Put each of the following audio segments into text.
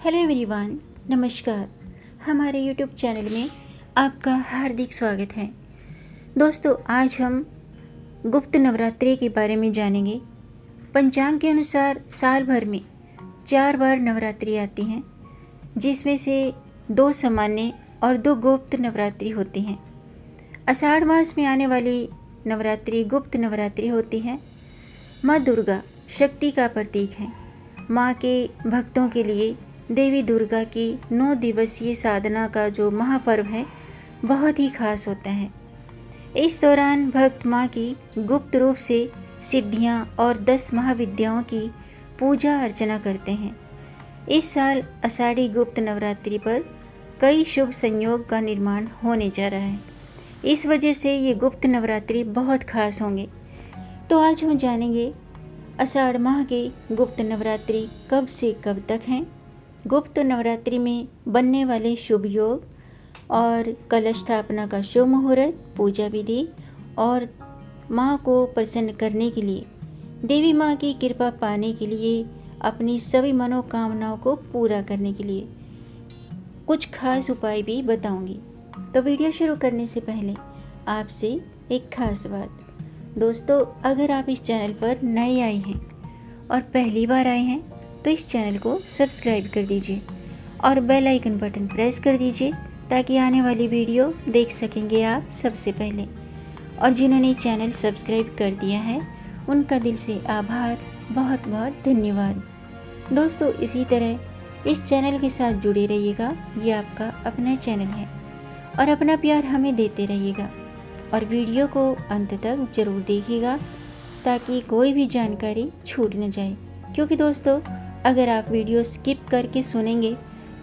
Hello everyone, नमस्कार। हमारे YouTube channel में आपका हार्दिक स्वागत है। दोस्तों, आज हम गुप्त नवरात्रि के बारे में जानेंगे। पंचांग के अनुसार साल भर में 4 बार नवरात्रि आती हैं, जिसमें से 2 सामान्य और 2 गुप्त नवरात्रि होती हैं। आषाढ़ मास में आने वाली नवरात्रि गुप्त नवरात्रि होती है। माँ दुर्गा शक्ति का प्रतीक है। माँ के भक्तों के लिए देवी दुर्गा की 9 दिवसीय साधना का जो महापर्व है बहुत ही खास होता है। इस दौरान भक्त माँ की गुप्त रूप से सिद्धियाँ और 10 महाविद्याओं की पूजा अर्चना करते हैं। इस साल आषाढ़ी गुप्त नवरात्रि पर कई शुभ संयोग का निर्माण होने जा रहा है। इस वजह से ये गुप्त नवरात्रि बहुत खास होंगे। तो आज हम जानेंगे आषाढ़ माह की गुप्त नवरात्रि कब से कब तक हैं, गुप्त नवरात्रि में बनने वाले शुभ योग और कलश स्थापना का शुभ मुहूर्त, पूजा विधि और माँ को प्रसन्न करने के लिए, देवी माँ की कृपा पाने के लिए, अपनी सभी मनोकामनाओं को पूरा करने के लिए कुछ खास उपाय भी बताऊंगी। तो वीडियो शुरू करने से पहले आपसे एक खास बात। दोस्तों, अगर आप इस चैनल पर नए आए हैं और पहली बार आए हैं तो इस चैनल को सब्सक्राइब कर दीजिए और बेल आइकन बटन प्रेस कर दीजिए ताकि आने वाली वीडियो देख सकेंगे आप सबसे पहले। और जिन्होंने चैनल सब्सक्राइब कर दिया है उनका दिल से आभार, बहुत बहुत धन्यवाद। दोस्तों, इसी तरह इस चैनल के साथ जुड़े रहिएगा। ये आपका अपना चैनल है और अपना प्यार हमें देते रहिएगा और वीडियो को अंत तक जरूर देखिएगा ताकि कोई भी जानकारी छूट न जाए। क्योंकि दोस्तों, अगर आप वीडियो स्किप करके सुनेंगे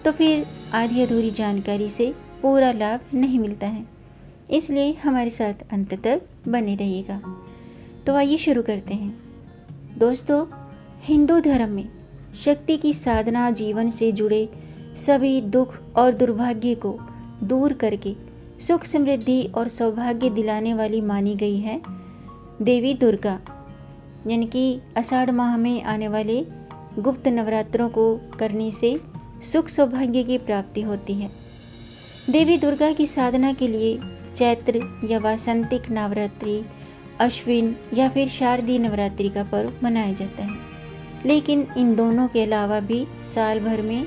तो फिर आधी अधूरी जानकारी से पूरा लाभ नहीं मिलता है। इसलिए हमारे साथ अंत तक बने रहिएगा। तो आइए शुरू करते हैं। दोस्तों, हिंदू धर्म में शक्ति की साधना जीवन से जुड़े सभी दुख और दुर्भाग्य को दूर करके सुख समृद्धि और सौभाग्य दिलाने वाली मानी गई है देवी दुर्गा। यानी कि आषाढ़ माह में आने वाले गुप्त नवरात्रों को करने से सुख सौभाग्य की प्राप्ति होती है। देवी दुर्गा की साधना के लिए चैत्र या वासंतिक नवरात्रि, अश्विन या फिर शारदीय नवरात्रि का पर्व मनाया जाता है। लेकिन इन दोनों के अलावा भी साल भर में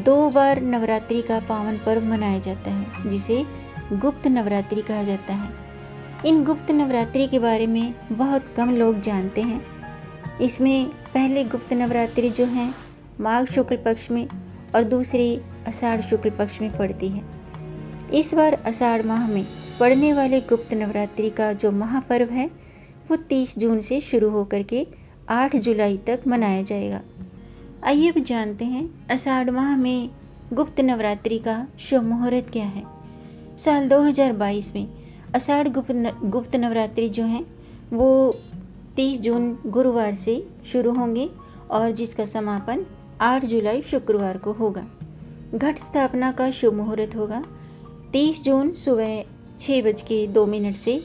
2 बार नवरात्रि का पावन पर्व मनाया जाता है, जिसे गुप्त नवरात्रि कहा जाता है। इन गुप्त नवरात्रि के बारे में बहुत कम लोग जानते हैं। इसमें पहले गुप्त नवरात्रि जो है माघ शुक्ल पक्ष में और दूसरी आषाढ़ शुक्ल पक्ष में पड़ती है। इस बार आषाढ़ माह में पड़ने वाले गुप्त नवरात्रि का जो महापर्व है वो 30 जून से शुरू होकर के 8 जुलाई तक मनाया जाएगा। आइए अब जानते हैं आषाढ़ माह में गुप्त नवरात्रि का शुभ मुहूर्त क्या है। साल 2022 में आषाढ़ गुप्त नवरात्रि जो है वो 30 जून गुरुवार से शुरू होंगे और जिसका समापन 8 जुलाई शुक्रवार को होगा। घट स्थापना का शुभ मुहूर्त होगा 30 जून सुबह 6:02 से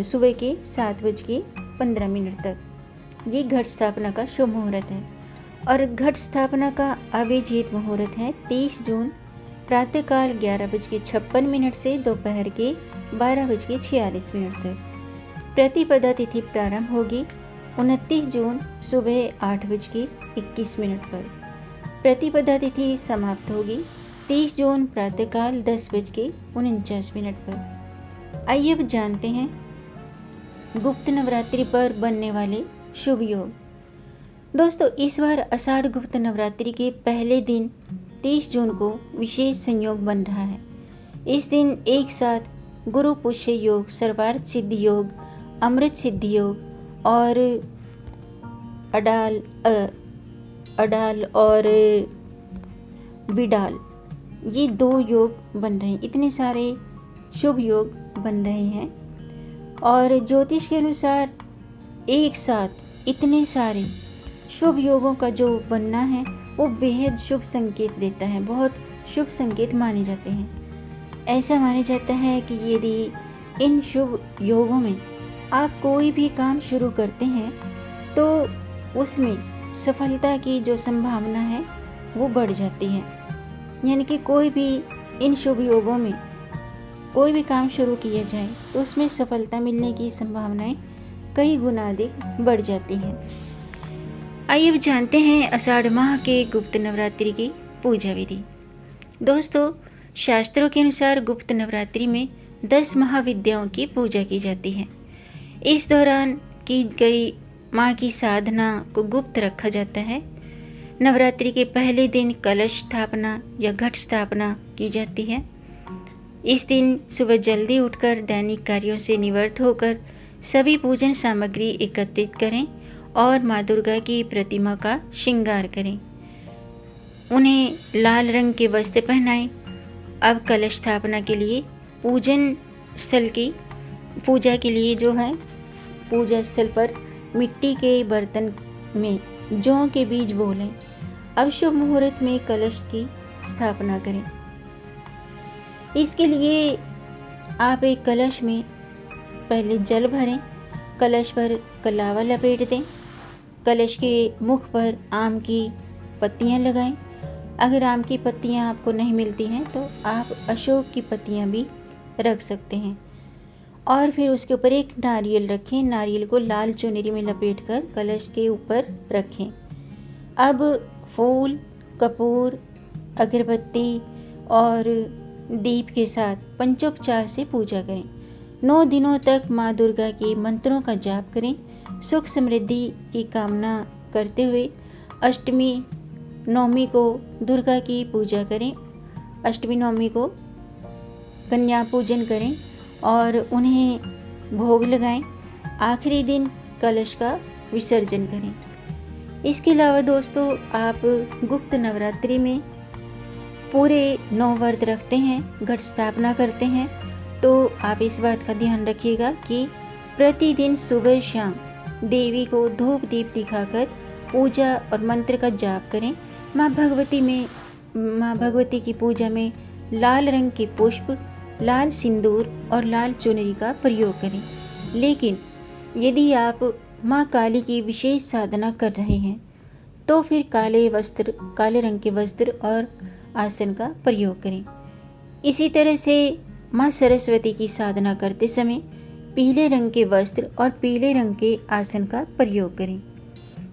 सुबह के 7:15 तक। ये घट स्थापना का शुभ मुहूर्त है। और घट स्थापना का अभिजीत मुहूर्त है 30 जून प्रातःकाल 11:56 से दोपहर के 12:46 तक। प्रतिपदा तिथि प्रारंभ होगी 29 जून सुबह 8:21 पर। प्रतिपदा तिथि समाप्त होगी 30 जून प्रातःकाल 10:49 पर। आइए अब जानते हैं गुप्त नवरात्रि पर बनने वाले शुभ योग। दोस्तों, इस बार आषाढ़ गुप्त नवरात्रि के पहले दिन 30 जून को विशेष संयोग बन रहा है। इस दिन एक साथ गुरु पुष्य योग, सर्वार्थ सिद्धि योग, अमृत सिद्धि योग और अडाल और बिडाल, ये 2 योग बन रहे हैं। इतने सारे शुभ योग बन रहे हैं और ज्योतिष के अनुसार एक साथ इतने सारे शुभ योगों का जो बनना है वो बेहद शुभ संकेत देता है, बहुत शुभ संकेत माने जाते हैं। ऐसा माना जाता है कि यदि इन शुभ योगों में आप कोई भी काम शुरू करते हैं तो उसमें सफलता की जो संभावना है वो बढ़ जाती है। यानी कि कोई भी इन शुभ योगों में कोई भी काम शुरू किया जाए तो उसमें सफलता मिलने की संभावनाएं कई गुना अधिक बढ़ जाती हैं। आइए अब जानते हैं आषाढ़ माह के गुप्त नवरात्रि की पूजा विधि। दोस्तों, शास्त्रों के अनुसार गुप्त नवरात्रि में 10 महाविद्याओं की पूजा की जाती है। इस दौरान की गई माँ की साधना को गुप्त रखा जाता है। नवरात्रि के पहले दिन कलश स्थापना या घट स्थापना की जाती है। इस दिन सुबह जल्दी उठकर दैनिक कार्यों से निवृत्त होकर सभी पूजन सामग्री एकत्रित करें और माँ दुर्गा की प्रतिमा का श्रृंगार करें। उन्हें लाल रंग के वस्त्र पहनाएं। अब कलश स्थापना के लिए पूजन स्थल की पूजा के लिए पूजा स्थल पर मिट्टी के बर्तन में जौ के बीज बो लें। अब शुभ मुहूर्त में कलश की स्थापना करें। इसके लिए आप एक कलश में पहले जल भरें, कलश पर कलावा लपेट दें, कलश के मुख पर आम की पत्तियां लगाएं। अगर आम की पत्तियां आपको नहीं मिलती हैं तो आप अशोक की पत्तियां भी रख सकते हैं। और फिर उसके ऊपर एक नारियल रखें। नारियल को लाल चुनरी में लपेटकर कलश के ऊपर रखें। अब फूल, कपूर, अगरबत्ती और दीप के साथ पंचोपचार से पूजा करें। 9 दिनों तक माँ दुर्गा के मंत्रों का जाप करें। सुख समृद्धि की कामना करते हुए अष्टमी नवमी को दुर्गा की पूजा करें। अष्टमी नवमी को कन्या पूजन करें और उन्हें भोग लगाएं। आखिरी दिन कलश का विसर्जन करें। इसके अलावा दोस्तों, आप गुप्त नवरात्रि में पूरे 9 व्रत रखते हैं, घट स्थापना करते हैं, तो आप इस बात का ध्यान रखिएगा कि प्रतिदिन सुबह शाम देवी को धूप दीप दिखाकर पूजा और मंत्र का जाप करें। माँ भगवती की पूजा में लाल रंग के पुष्प, लाल सिंदूर और लाल चुनरी का प्रयोग करें। लेकिन यदि आप माँ काली की विशेष साधना कर रहे हैं तो फिर काले रंग के वस्त्र और आसन का प्रयोग करें। इसी तरह से माँ सरस्वती की साधना करते समय पीले रंग के वस्त्र और पीले रंग के आसन का प्रयोग करें।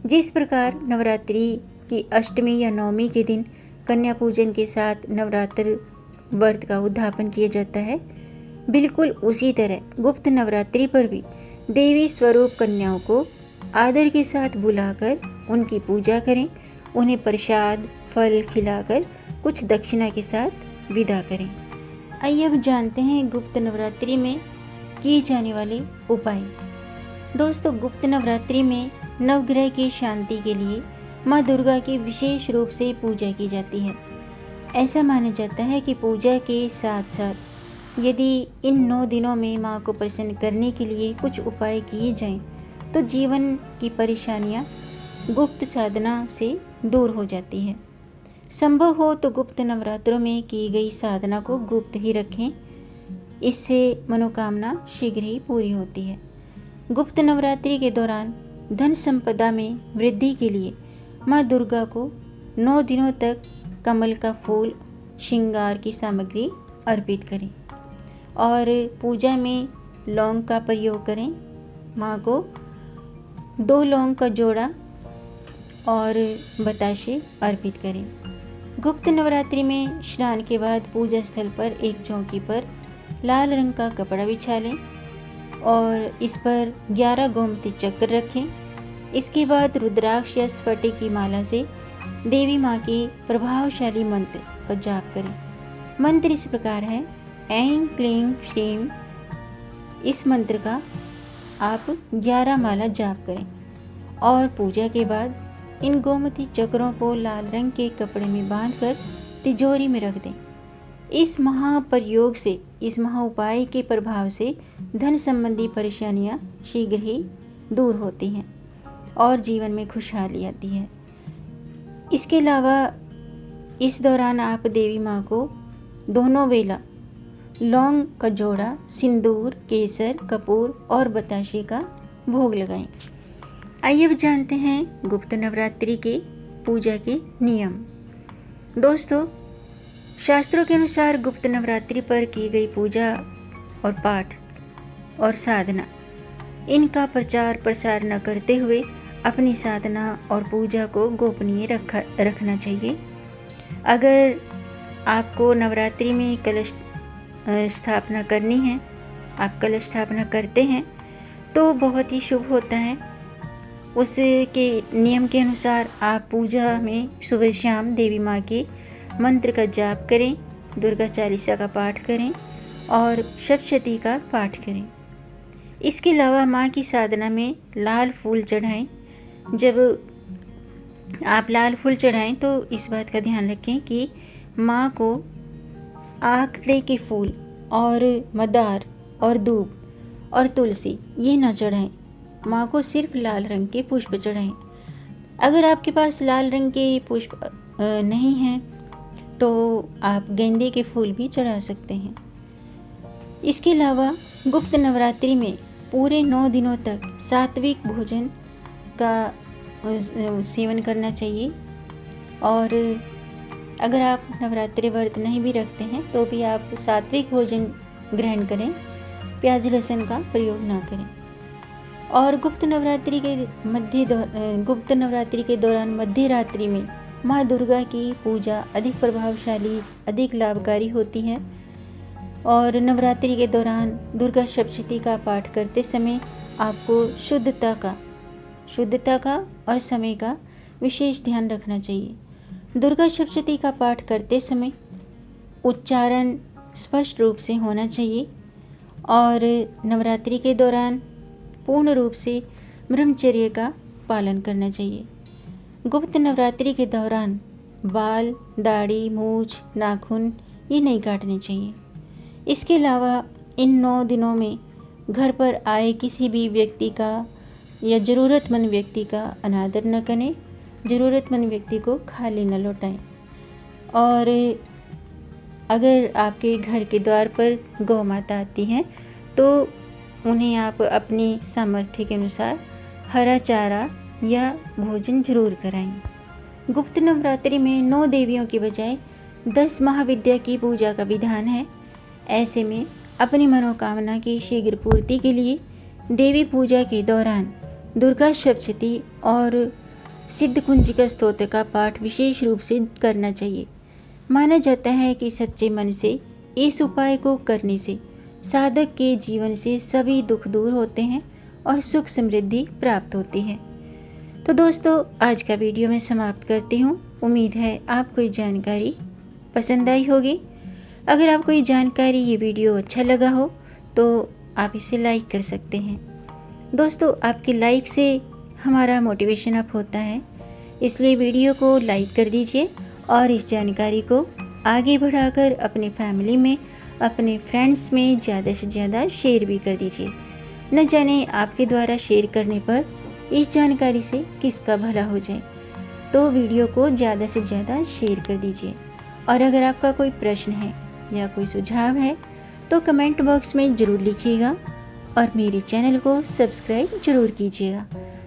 जिस प्रकार नवरात्रि की अष्टमी या नवमी के दिन कन्या पूजन के साथ नवरात्र व्रत का उद्यापन किया जाता है, बिल्कुल उसी तरह गुप्त नवरात्रि पर भी देवी स्वरूप कन्याओं को आदर के साथ बुलाकर उनकी पूजा करें। उन्हें प्रसाद फल खिलाकर कुछ दक्षिणा के साथ विदा करें। आइए अब जानते हैं गुप्त नवरात्रि में किए जाने वाले उपाय। दोस्तों, गुप्त नवरात्रि में नवग्रह की शांति के लिए माँ दुर्गा की विशेष रूप से पूजा की जाती है। ऐसा माना जाता है कि पूजा के साथ साथ यदि इन 9 दिनों में माँ को प्रसन्न करने के लिए कुछ उपाय किए जाएं, तो जीवन की परेशानियाँ गुप्त साधना से दूर हो जाती है। संभव हो तो गुप्त नवरात्रों में की गई साधना को गुप्त ही रखें। इससे मनोकामना शीघ्र ही पूरी होती है। गुप्त नवरात्रि के दौरान धन संपदा में वृद्धि के लिए माँ दुर्गा को 9 दिनों तक कमल का फूल, श्रृंगार की सामग्री अर्पित करें और पूजा में लौंग का प्रयोग करें। माँ को 2 लौंग का जोड़ा और बताशे अर्पित करें। गुप्त नवरात्रि में स्नान के बाद पूजा स्थल पर एक चौकी पर लाल रंग का कपड़ा बिछा लें और इस पर 11 गोमती चक्र रखें। इसके बाद रुद्राक्ष या स्फटिक की माला से देवी माँ के प्रभावशाली मंत्र का जाप करें। मंत्र इस प्रकार है: ऐं क्लीं श्रीं। इस मंत्र का आप 11 माला जाप करें और पूजा के बाद इन गोमती चक्रों को लाल रंग के कपड़े में बांधकर तिजोरी में रख दें। इस महाप्रयोग से, इस महाउपाय के प्रभाव से धन संबंधी परेशानियां शीघ्र ही दूर होती हैं और जीवन में खुशहाली आती है। इसके अलावा इस दौरान आप देवी माँ को दोनों वेला लौंग का जोड़ा, सिंदूर, केसर, कपूर और बताशे का भोग लगाएं। आइए अब जानते हैं गुप्त नवरात्रि के पूजा के नियम। दोस्तों, शास्त्रों के अनुसार गुप्त नवरात्रि पर की गई पूजा और पाठ और साधना, इनका प्रचार प्रसार न करते हुए अपनी साधना और पूजा को गोपनीय रखना चाहिए। अगर आपको नवरात्रि में कलश स्थापना करनी है, आप कलश स्थापना करते हैं तो बहुत ही शुभ होता है। उसके नियम के अनुसार आप पूजा में सुबह शाम देवी माँ के मंत्र का जाप करें, दुर्गा चालीसा का पाठ करें और सप्तशती का पाठ करें। इसके अलावा माँ की साधना में लाल फूल चढ़ाएं। जब आप लाल फूल चढ़ाएं तो इस बात का ध्यान रखें कि माँ को आंकड़े के फूल और मदार और दूब और तुलसी ये न चढ़ाएं। माँ को सिर्फ लाल रंग के पुष्प चढ़ाएं। अगर आपके पास लाल रंग के पुष्प नहीं हैं तो आप गेंदे के फूल भी चढ़ा सकते हैं। इसके अलावा गुप्त नवरात्रि में पूरे 9 दिनों तक सात्विक भोजन का सेवन करना चाहिए। और अगर आप नवरात्रि व्रत नहीं भी रखते हैं तो भी आप सात्विक भोजन ग्रहण करें, प्याज लहसुन का प्रयोग ना करें। और गुप्त नवरात्रि के दौरान मध्य रात्रि में माँ दुर्गा की पूजा अधिक प्रभावशाली, अधिक लाभकारी होती है। और नवरात्रि के दौरान दुर्गा सप्तशती का पाठ करते समय आपको शुद्धता का और समय का विशेष ध्यान रखना चाहिए। दुर्गा सप्तशती का पाठ करते समय उच्चारण स्पष्ट रूप से होना चाहिए और नवरात्रि के दौरान पूर्ण रूप से ब्रह्मचर्य का पालन करना चाहिए। गुप्त नवरात्रि के दौरान बाल, दाढ़ी, मूछ, नाखून ये नहीं काटने चाहिए। इसके अलावा इन 9 दिनों में घर पर आए किसी भी व्यक्ति का या ज़रूरतमंद व्यक्ति का अनादर न करें, ज़रूरतमंद व्यक्ति को खाली न लौटाएं। और अगर आपके घर के द्वार पर गौ माता आती हैं तो उन्हें आप अपनी सामर्थ्य के अनुसार हरा चारा या भोजन जरूर कराएं। गुप्त नवरात्रि में 9 देवियों के बजाय 10 महाविद्या की पूजा का विधान है। ऐसे में अपनी मनोकामना की शीघ्र पूर्ति के लिए देवी पूजा के दौरान दुर्गा सप्तशती और सिद्ध कुंजिका स्तोत्र का पाठ विशेष रूप से करना चाहिए। माना जाता है कि सच्चे मन से इस उपाय को करने से साधक के जीवन से सभी दुख दूर होते हैं और सुख समृद्धि प्राप्त होती है। तो दोस्तों, आज का वीडियो मैं समाप्त करती हूँ। उम्मीद है आपको ये जानकारी पसंद आई होगी। अगर आपको ये जानकारी, ये वीडियो अच्छा लगा हो तो आप इसे लाइक कर सकते हैं। दोस्तों, आपके लाइक से हमारा मोटिवेशन अप होता है, इसलिए वीडियो को लाइक कर दीजिए और इस जानकारी को आगे बढ़ाकर अपने फैमिली में, अपने फ्रेंड्स में ज़्यादा से ज़्यादा शेयर भी कर दीजिए। न जाने आपके द्वारा शेयर करने पर इस जानकारी से किसका भला हो जाए, तो वीडियो को ज़्यादा से ज़्यादा शेयर कर दीजिए। और अगर आपका कोई प्रश्न है या कोई सुझाव है तो कमेंट बॉक्स में ज़रूर लिखिएगा और मेरे चैनल को सब्सक्राइब जरूर कीजिएगा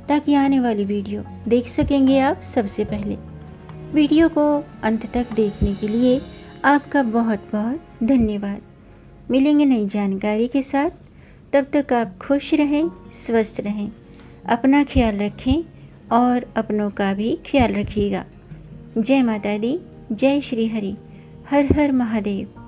ताकि आने वाली वीडियो देख सकेंगे आप सबसे पहले। वीडियो को अंत तक देखने के लिए आपका बहुत बहुत धन्यवाद। मिलेंगे नई जानकारी के साथ, तब तक आप खुश रहें, स्वस्थ रहें, अपना ख्याल रखें और अपनों का भी ख्याल रखिएगा। जय माता दी, जय श्री हरि, हर हर महादेव।